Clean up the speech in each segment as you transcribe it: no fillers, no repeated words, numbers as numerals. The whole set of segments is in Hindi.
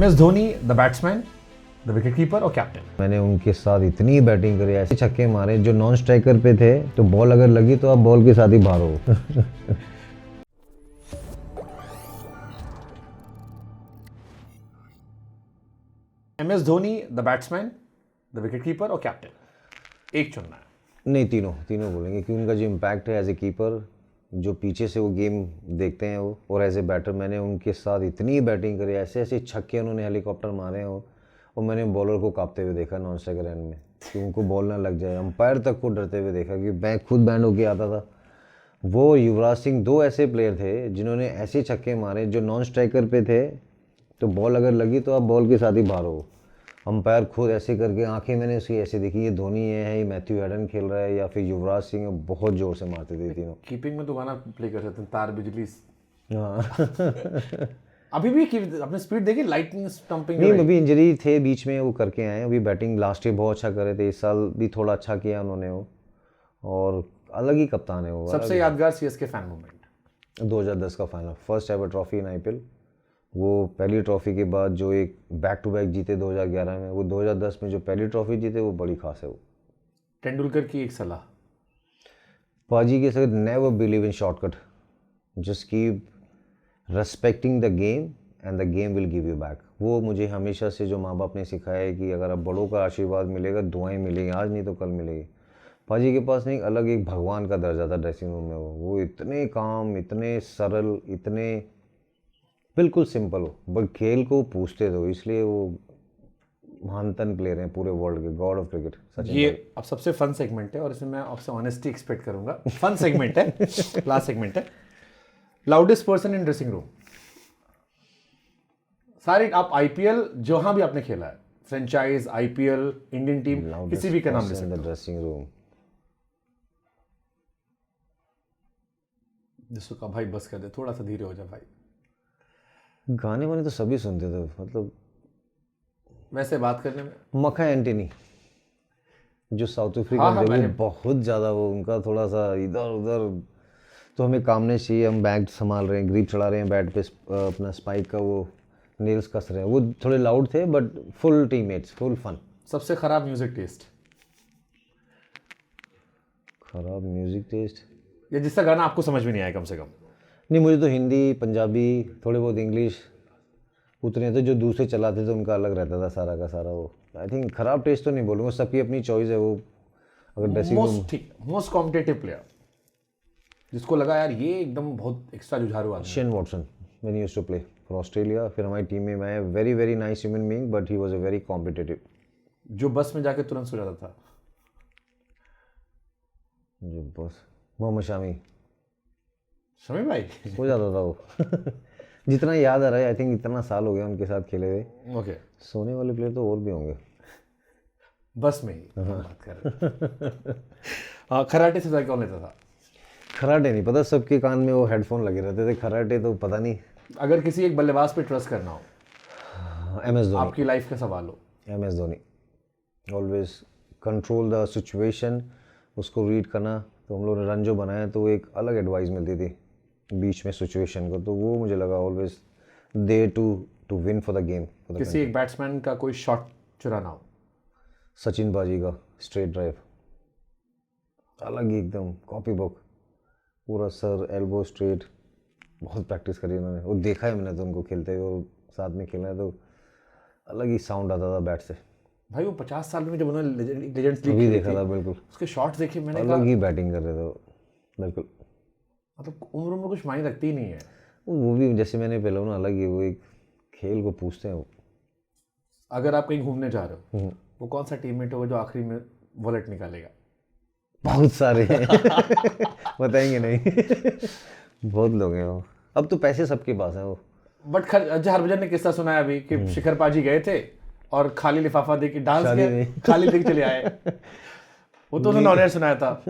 MS Dhoni the batsman, the wicket keeper और कैप्टन। मैंने उनके साथ इतनी बैटिंग करी, ऐसे छक्के मारे जो नॉन स्ट्राइकर पे थे, तो बॉल अगर लगी तो आप बॉल के साथ ही बाहर हो। MS Dhoni the batsman, the wicket keeper और कैप्टन, एक चुनना है। नहीं, तीनों बोलेंगे कि उनका जो इम्पैक्ट है एज ए कीपर, जो पीछे से वो गेम देखते हैं वो, और एज ए बैटर मैंने उनके साथ इतनी बैटिंग करी, ऐसे ऐसे छक्के उन्होंने हेलीकॉप्टर मारे हो, और मैंने बॉलर को कांपते हुए देखा नॉन स्ट्राइकर एंड में कि उनको बॉल ना लग जाए। अंपायर तक को डरते हुए देखा कि मैं खुद बैंड होके आता था। वो युवराज सिंह, दो ऐसे प्लेयर थे जिन्होंने ऐसे छक्के मारे जो नॉन स्ट्राइकर पे थे, तो बॉल अगर लगी तो आप बॉल के साथ ही बाहर हो। अंपायर खुद ऐसे करके आंखें मैंने उसकी ऐसे देखी, ये धोनी है, ये मैथ्यू हेडन खेल रहा है, या फिर युवराज सिंह है, बहुत जोर से मारते थे तीनों। कीपिंग में तो गाना प्ले कर सकते हैं, तार बिजली। हाँ। अभी भी आपने स्पीड देखी, लाइटनिंग स्टंपिंग। नहीं, अभी इंजरी थे बीच में, वो करके आए। अभी बैटिंग लास्ट ईयर बहुत अच्छा कर रहे थे, इस साल भी थोड़ा अच्छा किया उन्होंने वो, और अलग ही कप्तान है वो। सबसे यादगार CSK फैन मोमेंट 2010 का final, first ever trophy in IPL। वो पहली ट्रॉफी के बाद जो एक बैक टू बैक जीते 2011 में, वो 2010 में जो पहली ट्रॉफी जीते, वो बड़ी खास है वो। तेंदुलकर की एक सलाह, पाजी के साथ, never believe in shortcut, just keep respecting the game and the game will give you back. वो मुझे हमेशा से जो माँ बाप ने सिखाया है कि अगर आप बड़ों का आशीर्वाद मिलेगा, दुआएं मिलेंगी, आज नहीं तो कल मिलेगी। पाजी के पास नहीं, अलग एक भगवान का दर्जा था ड्रेसिंग रूम में। वो इतने काम, इतने सरल, इतने बिल्कुल सिंपल हो, बट खेल को पूछते थे, इसलिए वो महानतम प्लेयर हैं पूरे वर्ल्ड के, गॉड ऑफ क्रिकेट सचिन। ये अब सबसे फन सेगमेंट है और इसमें मैं आपसे ऑनेस्टी एक्सपेक्ट करूंगा। फन सेगमेंट है, लास्ट सेगमेंट है। Loudest person in dressing room. सारे आप IPL जहां भी आपने खेला है, फ्रेंचाइज, IPL, इंडियन टीम, किसी भी का नाम ले सकते हो। ड्रेसिंग रूम, जिसको कहा भाई बस कर दे, थोड़ा सा धीरे हो जा भाई। गाने वाने तो सभी सुनते थे, मतलब वैसे बात करने में मखा एंटनी जो साउथ अफ्रीकन थे, वो बहुत ज़्यादा, वो उनका थोड़ा सा इधर उधर, तो हमें काम नहीं चाहिए, हम बैट संभाल रहे हैं, ग्रिप चढ़ा रहे हैं बैट पे, अपना स्पाइक का वो नेल्स कस रहे हैं। वो थोड़े लाउड थे but full teammates, full fun. सबसे खराब म्यूजिक टेस्ट, खराब म्यूजिक टेस्ट, या जिसका गाना आपको समझ में नहीं आया कम से कम। नहीं, मुझे तो हिंदी, पंजाबी, थोड़े बहुत इंग्लिश उतने थे, जो दूसरे चलाते थे उनका अलग रहता था सारा का सारा। वो आई थिंक खराब टेस्ट तो नहीं बोलूँगा, सबकी अपनी चॉइस है वो। अगर ड्रेसिंग रूम, ठीक, मोस्ट कॉम्पिटिटिव प्लेयर जिसको लगा यार ये एकदम बहुत एक्स्ट्रा जुझारू आदमी। Shane Watson, when he used to play for Australia, फिर हमारी टीम में मैं, very very nice human being, but he was a very competitive. जो बस में जाके तुरंत सो जाता था। जो बस, मोहम्मद शामी, शमी भाई हो जाता था वो। जितना याद आ रहा है, आई थिंक इतना साल हो गया उनके साथ खेले हुए। ओके, सोने वाले प्लेयर तो और भी होंगे। बस में ही बात कर रहे। खराटे से ज़्यादा कौन लेता था? खराटे नहीं पता, सबके कान में वो हेडफोन लगे रहते थे। खराटे तो पता नहीं। अगर किसी एक बल्लेबाज पे ट्रस्ट करना हो, MS धोनी, आपकी लाइफ का सवाल हो, MS Dhoni, always control the situation, उसको रीड करना। तो हम लोग ने रन जो बनाया, तो एक अलग एडवाइस मिलती थी बीच में सिचुएशन को, तो वो मुझे लगा always they to win for the game. किसी एक बैट्समैन का कोई शॉट चुराना हो? सचिन बाजी का स्ट्रेट ड्राइव, अलग ही एकदम कॉपी बुक, पूरा सर एल्बो स्ट्रेट, बहुत प्रैक्टिस करी उन्होंने। वो देखा है मैंने तो उनको खेलते हुए, और साथ में खेलना है तो अलग ही साउंड आता था बैट से। भाई वो 50 साल में जब उन्होंने लेजेंड्स लीग अभी खेली देखा थी, था, बिल्कुल उसके शॉट्स देखे मैंने, अलग ही बैटिंग कर रहे थे वो, बिल्कुल। मतलब उम्र कुछ मायने रखती ही नहीं है। वो भी जैसे मैंने पहले ना, अलग ही वो एक खेल को पूछते हैं वो। अगर आप कहीं घूमने जा रहे हो, वो कौन सा टीममेट होगा जो आखिरी में वॉलेट निकालेगा? बहुत सारे हैं। बताएंगे नहीं। बहुत लोग हैं वो, अब तो पैसे सबके पास हैं वो। बट हरभजन ने किस्सा सुनाया अभी कि शिखर पाजी गए थे और खाली लिफाफा दे के डांस किया, खाली दे के चले आए। वो तो उन्होंने ऑनर सुनाया था।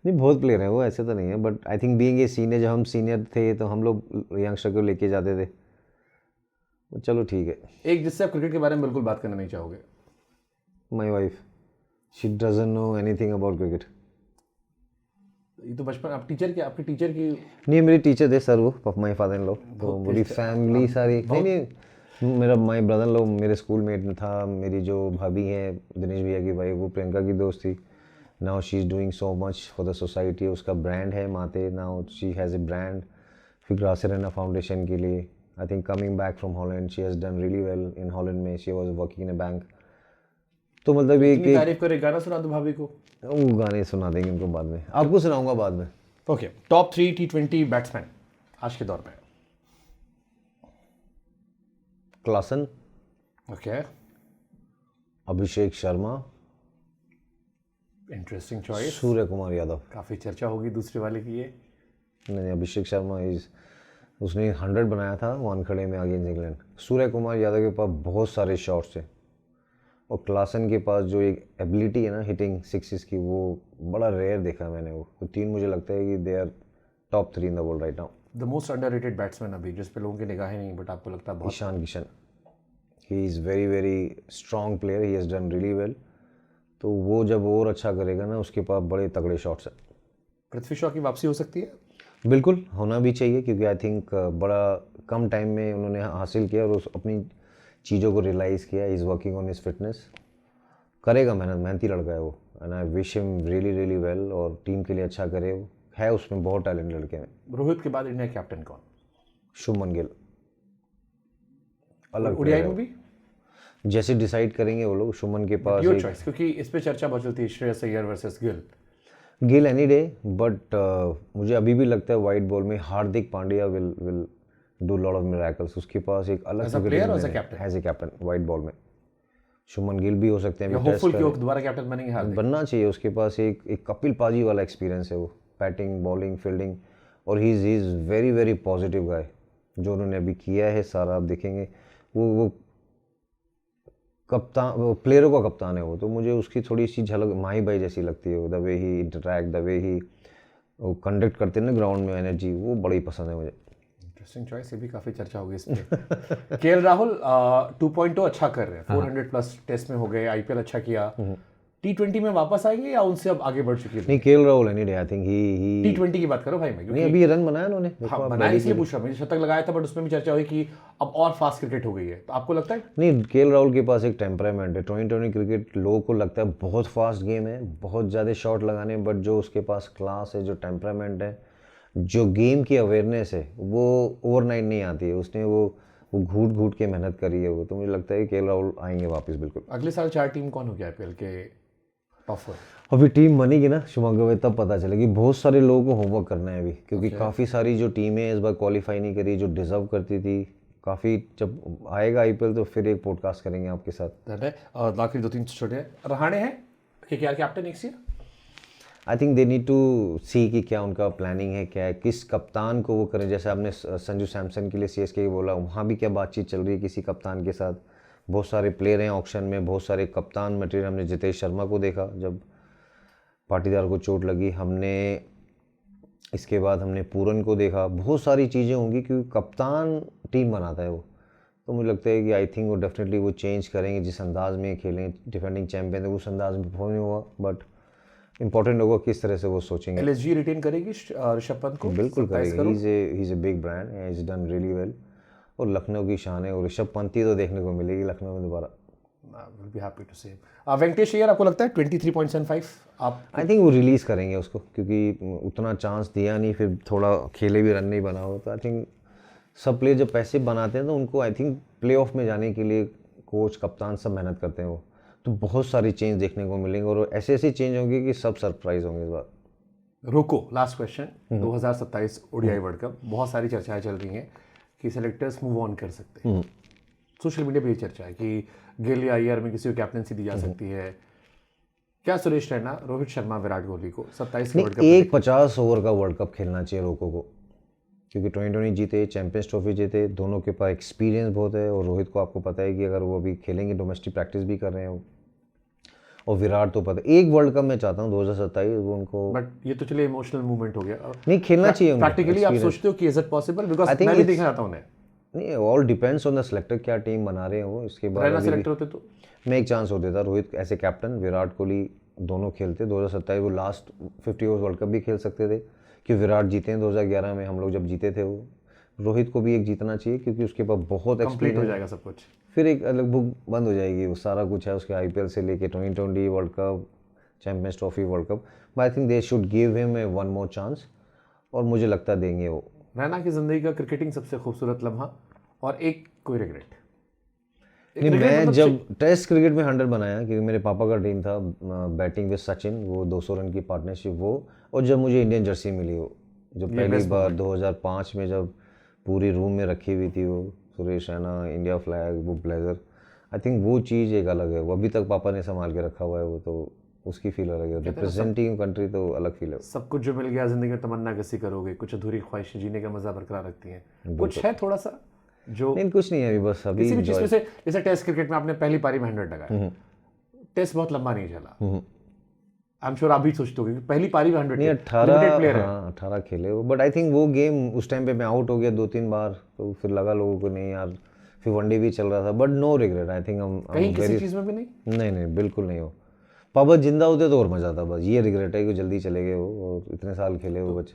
नहीं, बहुत प्लेयर हैं वो, ऐसे तो नहीं है, but I think being a senior, जब हम सीनियर थे तो हम लोग यंगस्टर को लेके जाते थे। चलो ठीक है। एक जिससे आप क्रिकेट के बारे में बिल्कुल बात करना नहीं चाहोगे? My wife, she doesn't know anything about cricket. ये तो बचपन, आप टीचर की, आपके टीचर की? नहीं, मेरे टीचर थे सर, वो माई फादर इन लॉ, तो पूरी फैमिली सारी। नहीं, मेरा माई ब्रदर लोग मेरे स्कूल मेट में था, मेरी जो भाभी है दिनेश भैया की भाई, वो प्रियंका की दोस्त थी। Now she is doing so much for the society. उसका ब्रांड है माते, now she has a brand फिर ग्रासेरेना फाउंडेशन के लिए। I think coming back from Holland she has done really well in Holland में। She was working in a bank. तो मतलब ये इतनी तारीफ करे, गाना सुना दो भाभी को। वो गाने सुना देंगे उनको बाद में, आपको सुनाऊंगा बाद में। ओके, टॉप 3 T20 बैट्समैन आज के दौर में। Klaasen, okay, Abhishek Sharma, interesting choice. Surya Kumar Yadav. काफी चर्चा होगी दूसरे वाले की ये। नहीं, अभिषेक शर्मा इज, उसने 100 बनाया था वानखेड़े में अगेंस्ट इंग्लैंड। सूर्य कुमार यादव के पास बहुत सारे शॉट्स हैं, और क्लासन के पास जो एक एबिलिटी है ना हिटिंग सिक्सेस की, वो बड़ा रेयर देखा मैंने। वो तो तीन मुझे लगता है कि they are top 3 in the world right now. The most underrated batsman अभी, जिस पे लोगों की निगाहें नहीं, बट आपको लगता है बहुत। Ishan Kishan, he is very very strong player, he has done really well. तो वो जब और अच्छा करेगा ना, उसके पास बड़े तगड़े शॉट्स हैं। पृथ्वी शॉ की वापसी हो सकती है? बिल्कुल होना भी चाहिए, क्योंकि आई थिंक बड़ा कम टाइम में उन्होंने हासिल किया और उस अपनी चीज़ों को रियलाइज़ किया। Is working on his fitness, करेगा मेहनत, मेहनती लड़का है वो, and I wish him really really well, और टीम के लिए अच्छा करे। वो है, उसमें बहुत टैलेंट लड़के में। रोहित के बाद इंडिया कैप्टन कौन? शुभमन गिल। अलग ओडीआई में भी जैसे डिसाइड करेंगे वो लोग। शुभमन के पास योर चॉइस, क्योंकि इस पे चर्चा बहुत चलती है, Shreyas Iyer versus Gill. Gill any day, but मुझे अभी भी लगता है वाइट बॉल में Hardik Pandya will do lot of miracles. उसके पास एक अलग player as a captain, as a captain white ball में। शुभमन गिल भी हो सकते हैं, होपफुल कि वो दोबारा कैप्टन बनेंगे। हार्दिक बनना चाहिए। उसके पास एक कपिल पाजी वाला एक्सपीरियंस है, वो बैटिंग बॉलिंग फील्डिंग, और he is very very positive guy. जो उन्होंने अभी किया है सारा, आप देखेंगे वो कप्तान, वो प्लेयरों का कप्तान है वो। तो मुझे उसकी थोड़ी सी झलक माही भाई जैसी लगती है। The way he interact, the way he conduct करते हैं ना ग्राउंड में, एनर्जी, वो बड़ी पसंद है मुझे। इंटरेस्टिंग चॉइस, ये भी काफी चर्चा होगी इस पे। केएल राहुल 2.0 अच्छा कर रहे हैं, 400 प्लस टेस्ट में हो गए, आईपीएल अच्छा किया। T20 में वापस आएंगे या उनसे अब आगे बढ़ चुके हैं? नहीं, KL Rahul any day, I think he T20 की बात करो भाई, मैं नहीं, अभी रन बनाया उन्होंने। हाँ, बनाया इसलिए पूछ रहा हूँ। मुझे शतक लगाया था, बट उसमें भी चर्चा हुई कि अब और फास्ट क्रिकेट हो गई है। तो आपको लगता है? नहीं, केएल राहुल के पास एक टेम्परामेंट है। 2020 क्रिकेट लोगों को लगता है बहुत फास्ट गेम है, बहुत ज़्यादा शॉट लगाने, बट जो उसके पास क्लास है, जो टेम्परामेंट है, जो गेम की अवेयरनेस है, वो ओवरनाइट नहीं आती है। उसने वो घूट घूट के मेहनत करी है वो। तो मुझे लगता है केएल राहुल आएंगे वापस बिल्कुल। अगले साल 4 टीम कौन होगी आईपीएल के टॉप 4? अभी टीम बनेगी ना शुभंकर भाई, तब पता चलेगी। बहुत सारे लोगों को होमवर्क करना है अभी, क्योंकि काफ़ी सारी जो टीमें इस बार क्वालिफाई नहीं करी, जो डिजर्व करती थी। काफ़ी, जब आएगा आईपीएल तो फिर एक पॉडकास्ट करेंगे आपके साथ। और आखिरी 2-3 छोटे रहाणे हैं KKR captain next year. I think they need to see कि क्या उनका प्लानिंग है, क्या है, किस कप्तान को वो करें। जैसे आपने संजू सैमसन के लिए सीएसके बोला, वहाँ भी क्या बातचीत चल रही है किसी कप्तान के साथ। बहुत सारे प्लेयर हैं ऑक्शन में, बहुत सारे कप्तान मटेरियल। हमने जितेश शर्मा को देखा जब पाटीदार को चोट लगी, हमने इसके बाद हमने पूरन को देखा। बहुत सारी चीज़ें होंगी, क्योंकि कप्तान टीम बनाता है वो। तो मुझे लगता है कि आई थिंक वो डेफिनेटली वो चेंज करेंगे, जिस अंदाज में खेलें। डिफेंडिंग चैंपियन है, उस अंदाज में परफॉर्म नहीं हुआ, बट इंपॉर्टेंट होगा किस तरह से वो सोचेंगे। एलएसजी रिटेन करेगी ऋषभ पंत को? बिल्कुल करेगी। He is a big brand, he is done really well, और लखनऊ की शान है। और ऋषभ पंत ही तो देखने को मिलेगी लखनऊ में दोबारा। विल बी हैप्पी टू से। वेंकटेश अय्यर आपको लगता है 23.75 आप? आई थिंक वो रिलीज़ करेंगे उसको, क्योंकि उतना चांस दिया नहीं, फिर थोड़ा खेले भी, रन नहीं बना हो। तो आई थिंक सब प्लेयर जब पैसे बनाते हैं तो उनको आई थिंक प्लेऑफ में जाने के लिए कोच कप्तान सब मेहनत करते हैं वो। तो बहुत सारी चेंज देखने को मिलेंगे, और ऐसे ऐसे चेंज होंगे कि सब सरप्राइज होंगे इस बार। रोको, last question. 2027 ODI world cup, बहुत सारी चर्चाएं चल रही हैं कि सेलेक्टर्स मूव ऑन कर सकते हैं। सोशल मीडिया पे ये चर्चा है कि गिल या अय्यर में किसी को कैप्टनसी दी जा सकती है। क्या सुरेश रैना, रोहित शर्मा, विराट कोहली को 27 के वर्ल्ड कप एक 50 ओवर का वर्ल्ड कप खेलना चाहिए रोको को, क्योंकि 2020 जीते, चैंपियंस ट्रॉफी जीते, दोनों के पास एक्सपीरियंस बहुत है। और रोहित को आपको पता है कि अगर वो अभी खेलेंगे, डोमेस्टिक प्रैक्टिस भी कर रहे हैं वो। और विराट तो पता है, एक वर्ल्ड कप मैं चाहता हूँ 2027 वो उनको। बट ये तो चलिए इमोशनल मूवमेंट हो गया। नहीं, खेलना चाहिए प्रैक्टिकली आप सोचते हो कि इज इट पॉसिबल? बिकॉज़ मैं भी देखना चाहता हूं उन्हें। नहीं, all depends on the selector, क्या टीम बना रहे हैं वो। इसके बाद रैना सिलेक्टर होते तो मैं एक चांस हो देता रोहित ऐसे कैप्टन, विराट कोहली दोनों खेलते 2027। वो लास्ट 50 ओवर वर्ल्ड कप भी खेल सकते थे, कि विराट जीते हैं 2011 में, हम लोग जब जीते थे वो रोहित को भी एक जीतना चाहिए क्योंकि उसके पास बहुत कंप्लीट हो एक्सपीरियंस, जाएगा सब कुछ। फिर एक अलग बुक बंद हो जाएगी, वो सारा कुछ है उसके आईपीएल से लेके 2020 world cup, champions trophy, world cup. But I think they should give him a one more chance, और मुझे लगता देंगे वो। रैना की ज़िंदगी का क्रिकेटिंग सबसे खूबसूरत लम्हा और एक कोई रिग्रेट? नहीं, मैं जब टेस्ट क्रिकेट में 100 बनाया, क्योंकि मेरे पापा का ड्रीम था बैटिंग विद सचिन, वो 200 रन की पार्टनरशिप वो, और जब मुझे इंडियन जर्सी मिली वो, जो पहली बार 2005 में जब पूरी रूम में रखी हुई थी वो सुरेश रैना, इंडिया फ्लैग, वो ब्लेजर, आई थिंक वो चीज़ एक अलग है, वो अभी तक पापा ने संभाल के रखा हुआ है, वो तो उसकी फील अलग है, रिप्रेजेंटिंग कंट्री तो अलग फील है। सब कुछ जो मिल गया ज़िंदगी में तमन्ना कैसी करोगे, कुछ अधूरी ख्वाहिशें जीने का मज़ा बरकरार रखती हैं, कुछ है थोड़ा सा जो नहीं, कुछ नहीं है अभी, बस अभी किसी भी चीज़ में से, जैसे टेस्ट क्रिकेट में आपने पहली पारी में 100 लगाया, टेस्ट बहुत लंबा नहीं चला, आई एम श्योर आप भी सोचते हो कि पहली पारी में 100 नहीं, 18 खेले वो, बट आई थिंक वो गेम उस टाइम पे मैं आउट हो गया 2-3 बार, तो फिर लगा लोगों को नहीं यार, फिर वनडे भी चल रहा था, but no regret, I think हम कहीं किसी चीज़ में भी नहीं। नहीं बिल्कुल नहीं हो। पापा जिंदा होते तो और मजा आता, बस ये रिग्रेट है कि जल्दी चले गए वो, और इतने साल खेले वो बच्चे।